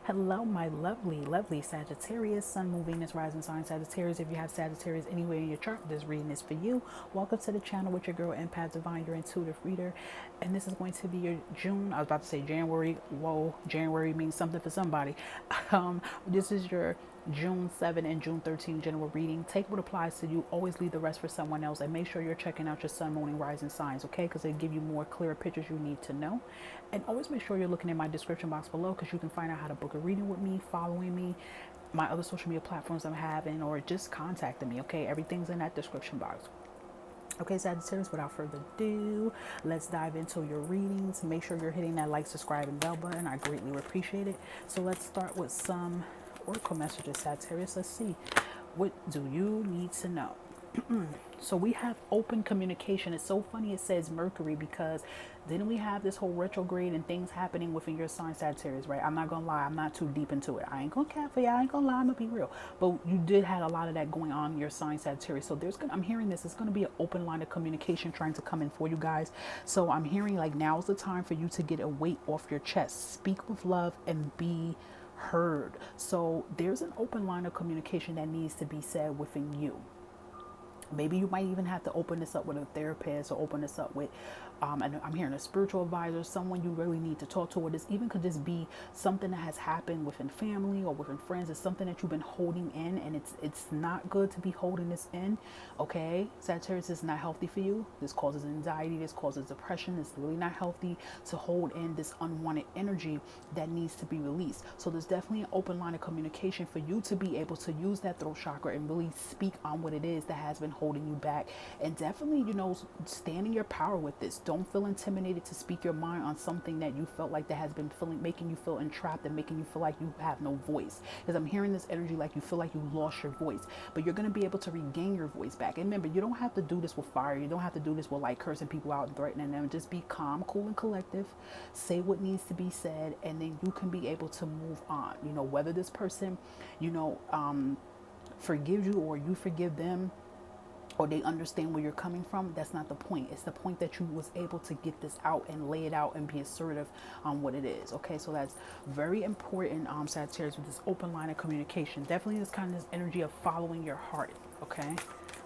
Hello, my lovely Sagittarius, Sun, Moon, Venus, Rising sign Sagittarius. If you have Sagittarius anywhere in your chart, this reading is for you. Welcome to the channel with your girl, Empath Divine, your intuitive reader. And this is going to be your June, I was about to say January. Whoa, January means something for somebody. This is your June 7 and June 13 general reading. Take what applies to you. Always leave the rest for someone else. And make sure you're checking out your sun, moon, and rising signs, okay? Because they give you more clearer pictures you need to know. And always make sure you're looking in my description box below because you can find out how to book a reading with me, following me, my other social media platforms I'm having, or just contacting me, okay? Everything's in that description box. Okay, Sagittarius, without further ado, let's dive into your readings. Make sure you're hitting that like, subscribe, and bell button. I greatly appreciate it. So let's start with some oracle messages, Sagittarius. Let's see. What do you need to know? So we have open communication. It's so funny it says Mercury because then we have this whole retrograde and things happening within your sign Sagittarius, right? I'm not gonna lie, I'm not too deep into it. I ain't gonna cap for you, I ain't gonna lie, I'm gonna be real. But you did have a lot of that going on in your sign Sagittarius. So I'm hearing this, it's gonna be an open line of communication trying to come in for you guys. So I'm hearing like now's the time for you to get a weight off your chest. Speak with love and be heard. So there's an open line of communication that needs to be said within you. Maybe you might even have to open this up with a therapist or open this up with, and I'm hearing a spiritual advisor, someone you really need to talk to. Or this even could just be something that has happened within family or within friends. It's something that you've been holding in, and it's not good to be holding this in. Okay, Sagittarius is not healthy for you. This causes anxiety. This causes depression. It's really not healthy to hold in this unwanted energy that needs to be released. So there's definitely an open line of communication for you to be able to use that throat chakra and really speak on what it is that has been holding you back. And definitely, stand in your power with this. Don't feel intimidated to speak your mind on something that you felt like that has been making you feel entrapped and making you feel like you have no voice. Because I'm hearing this energy like you feel like you lost your voice, but you're going to be able to regain your voice back. And remember, you don't have to do this with fire. You don't have to do this with like cursing people out and threatening them. Just be calm, cool, and collective. Say what needs to be said, and then you can be able to move on. Whether this person, forgives you or you forgive them, or they understand where you're coming from, that's not the point. It's the point that you was able to get this out and lay it out and be assertive on what it is. Okay, so that's very important, Sagittarius, with this open line of communication. Definitely this kind of this energy of following your heart. Okay,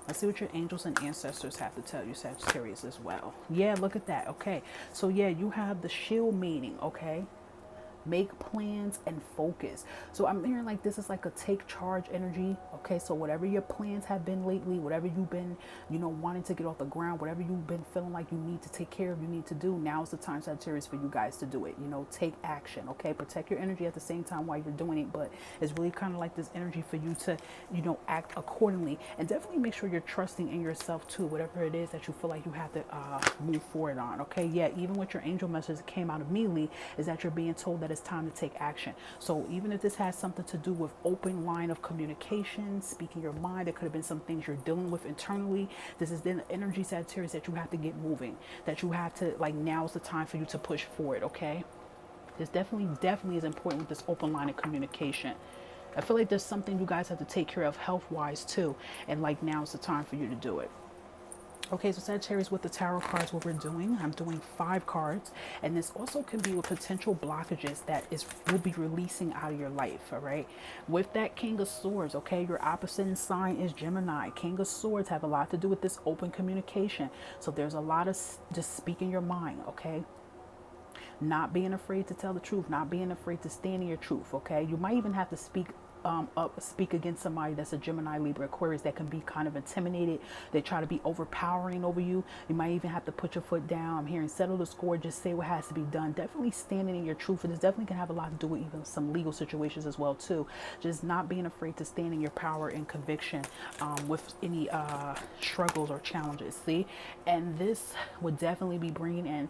let's see what your angels and ancestors have to tell you, Sagittarius, as well. Yeah, look at that. Okay, so yeah, you have the shield meaning. Okay, make plans and focus. So I'm hearing like this is like a take charge energy. Okay, so whatever your plans have been lately, whatever you've been wanting to get off the ground, whatever you've been feeling like you need to take care of, you need to do, now is the time, Sagittarius, for you guys to do it. Take action. Okay, protect your energy at the same time while you're doing it, but it's really kind of like this energy for you to act accordingly. And definitely make sure you're trusting in yourself too, whatever it is that you feel like you have to move forward on. Okay, yeah, even with your angel message that came out immediately is that you're being told that it's time to take action. So even if this has something to do with open line of communication, speaking your mind, it could have been some things you're dealing with internally. This is the energy, Sagittarius, that you have to get moving, that you have to, like, now is the time for you to push forward. Okay, this definitely is important with this open line of communication. I feel like there's something you guys have to take care of health wise too, and like now is the time for you to do it. Okay, so Sagittarius, with the tarot cards, what we're doing, I'm doing 5 cards, and this also can be with potential blockages that will be releasing out of your life. All right, with that King of Swords, okay, your opposite sign is Gemini. King of Swords have a lot to do with this open communication. So there's a lot of just speaking your mind. Okay, not being afraid to tell the truth, not being afraid to stand in your truth. Okay, you might even have to speak against somebody that's a Gemini, Libra, Aquarius that can be kind of intimidated. They try to be overpowering over you. You might even have to put your foot down. I'm hearing settle the score, just say what has to be done. Definitely standing in your truth. And this definitely can have a lot to do with even some legal situations as well too. Just not being afraid to stand in your power and conviction with any struggles or challenges. See, and this would definitely be bringing in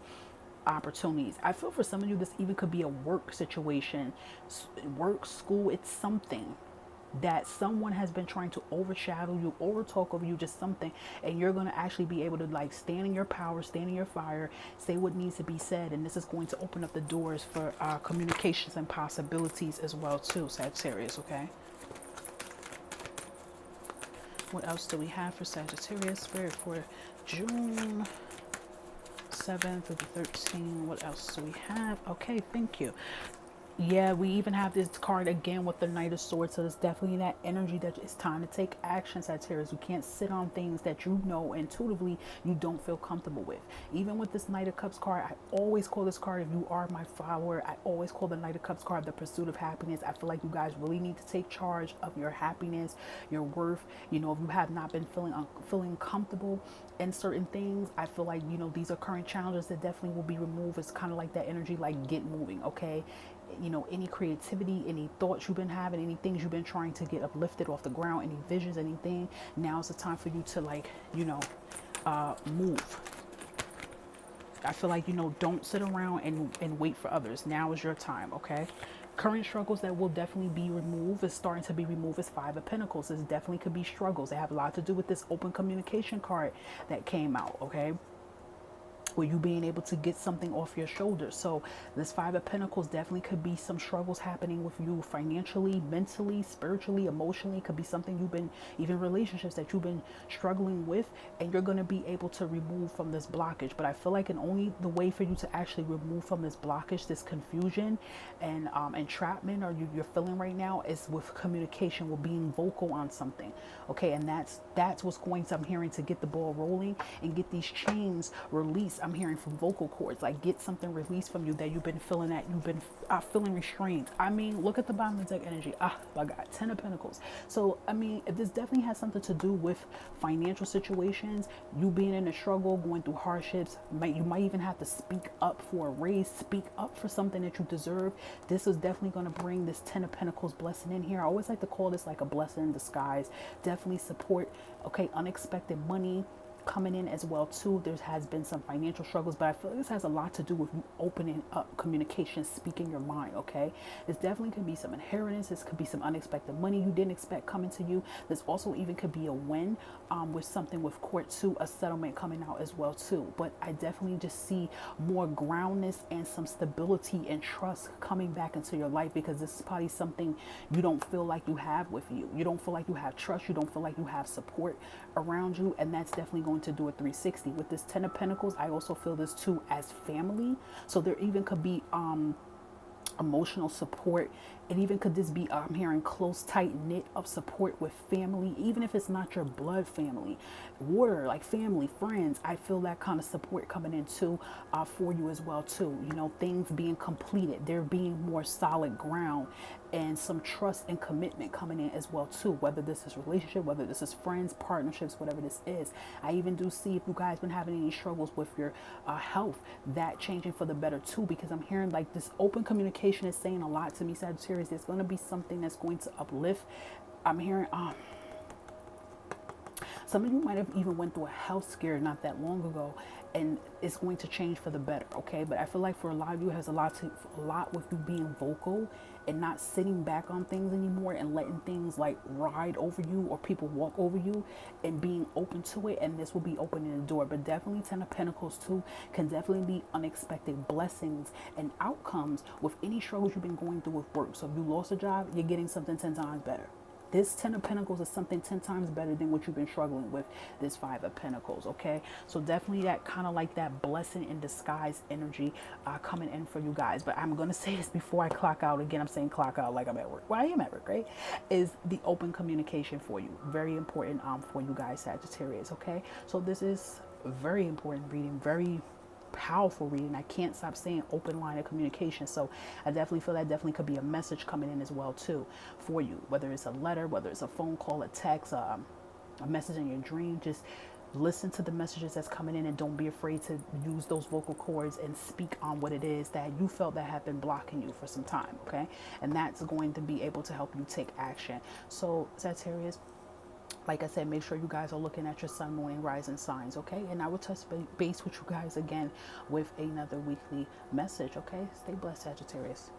opportunities. I feel for some of you this even could be a work situation, work, school. It's something that someone has been trying to overshadow you, over talk over you, just something, and you're going to actually be able to like stand in your power, stand in your fire, say what needs to be said, and this is going to open up the doors for communications and possibilities as well too, Sagittarius. Okay, what else do we have for Sagittarius Spirit for June 7 through the 13th? What else do we have? Okay, thank you. Yeah, we even have this card again with the Knight of Swords. So it's definitely that energy that it's time to take action, Sagittarius. You can't sit on things that you know intuitively you don't feel comfortable with. Even with this Knight of Cups card, I always call this card, if you are my follower, I always call the Knight of Cups card the pursuit of happiness. I feel like you guys really need to take charge of your happiness, your worth. You know, if you have not been feeling comfortable in certain things, I feel like, you know, these are current challenges that definitely will be removed. It's kind of like that energy, like get moving, okay? You know, any creativity, any thoughts you've been having, any things you've been trying to get uplifted off the ground, any visions, anything, now's the time for you to, like, you know, move. I feel like, you know, don't sit around and wait for others. Now is your time, okay? Current struggles that will definitely be removed, is starting to be removed, is Five of Pentacles. This definitely could be struggles. They have a lot to do with this open communication card that came out, okay? Where you being able to get something off your shoulders. So this Five of Pentacles definitely could be some struggles happening with you financially, mentally, spiritually, emotionally. It could be something you've been, even relationships that you've been struggling with, and you're going to be able to remove from this blockage. But I feel like only the way for you to actually remove from this blockage, this confusion and entrapment, or you're feeling right now, is with communication, with being vocal on something. Okay, and that's what's going to, I'm hearing, to get the ball rolling and get these chains released. I'm hearing from vocal cords, like get something released from you that you've been feeling, that you've been feeling restrained. I mean, look at the bottom of the deck energy. My God, Ten of Pentacles. So, I mean, if this definitely has something to do with financial situations, you being in a struggle, going through hardships, you might even have to speak up for a raise, speak up for something that you deserve. This is definitely going to bring this Ten of Pentacles blessing in here. I always like to call this like a blessing in disguise. Definitely support, okay, unexpected money coming in as well too. There has been some financial struggles, but I feel like this has a lot to do with you opening up communication, speaking your mind, okay? This definitely could be some inheritance. This could be some unexpected money you didn't expect coming to you. This also even could be a win with something with court too, a settlement coming out as well too. But I definitely just see more groundness and some stability and trust coming back into your life, because this is probably something you don't feel like you have with you. You don't feel like you have trust. You don't feel like you have support around you, and that's definitely going to do a 360. With this Ten of Pentacles, I also feel this too as family. So there even could be emotional support. It even could just be, I'm hearing close, tight knit of support with family, even if it's not your blood family, water, like family, friends. I feel that kind of support coming in too, for you as well too. You know, things being completed, there being more solid ground, and some trust and commitment coming in as well too, whether this is relationship, whether this is friends, partnerships, whatever this is. I even do see, if you guys been having any struggles with your health, that changing for the better too, because I'm hearing like this open communication is saying a lot to me, Sagittarius. There's going to be something that's going to uplift. I'm hearing some of you might have even went through a health scare not that long ago, and it's going to change for the better, okay? But I feel like for a lot of you, it has a lot with you being vocal and not sitting back on things anymore and letting things like ride over you or people walk over you, and being open to it. And this will be opening the door. But definitely Ten of Pentacles too can definitely be unexpected blessings and outcomes with any struggles you've been going through with work. So if you lost a job, you're getting something 10 times better. This Ten of Pentacles is something 10 times better than what you've been struggling with, this Five of Pentacles, okay? So definitely that kind of like that blessing in disguise energy coming in for you guys. But I'm going to say this before I clock out. Again, I'm saying clock out like I'm at work. Well, I am at work, right? Is the open communication for you. Very important for you guys, Sagittarius, okay? So this is a very important reading, very powerful reading. I can't stop saying open line of communication. So I definitely feel that definitely could be a message coming in as well too for you, whether it's a letter, whether it's a phone call, a text, a message in your dream. Just listen to the messages that's coming in, and don't be afraid to use those vocal cords and speak on what it is that you felt that have been blocking you for some time, okay? And that's going to be able to help you take action. So Sagittarius, like I said, make sure you guys are looking at your sun, moon, and rising signs, okay? And I will touch base with you guys again with another weekly message, okay? Stay blessed, Sagittarius.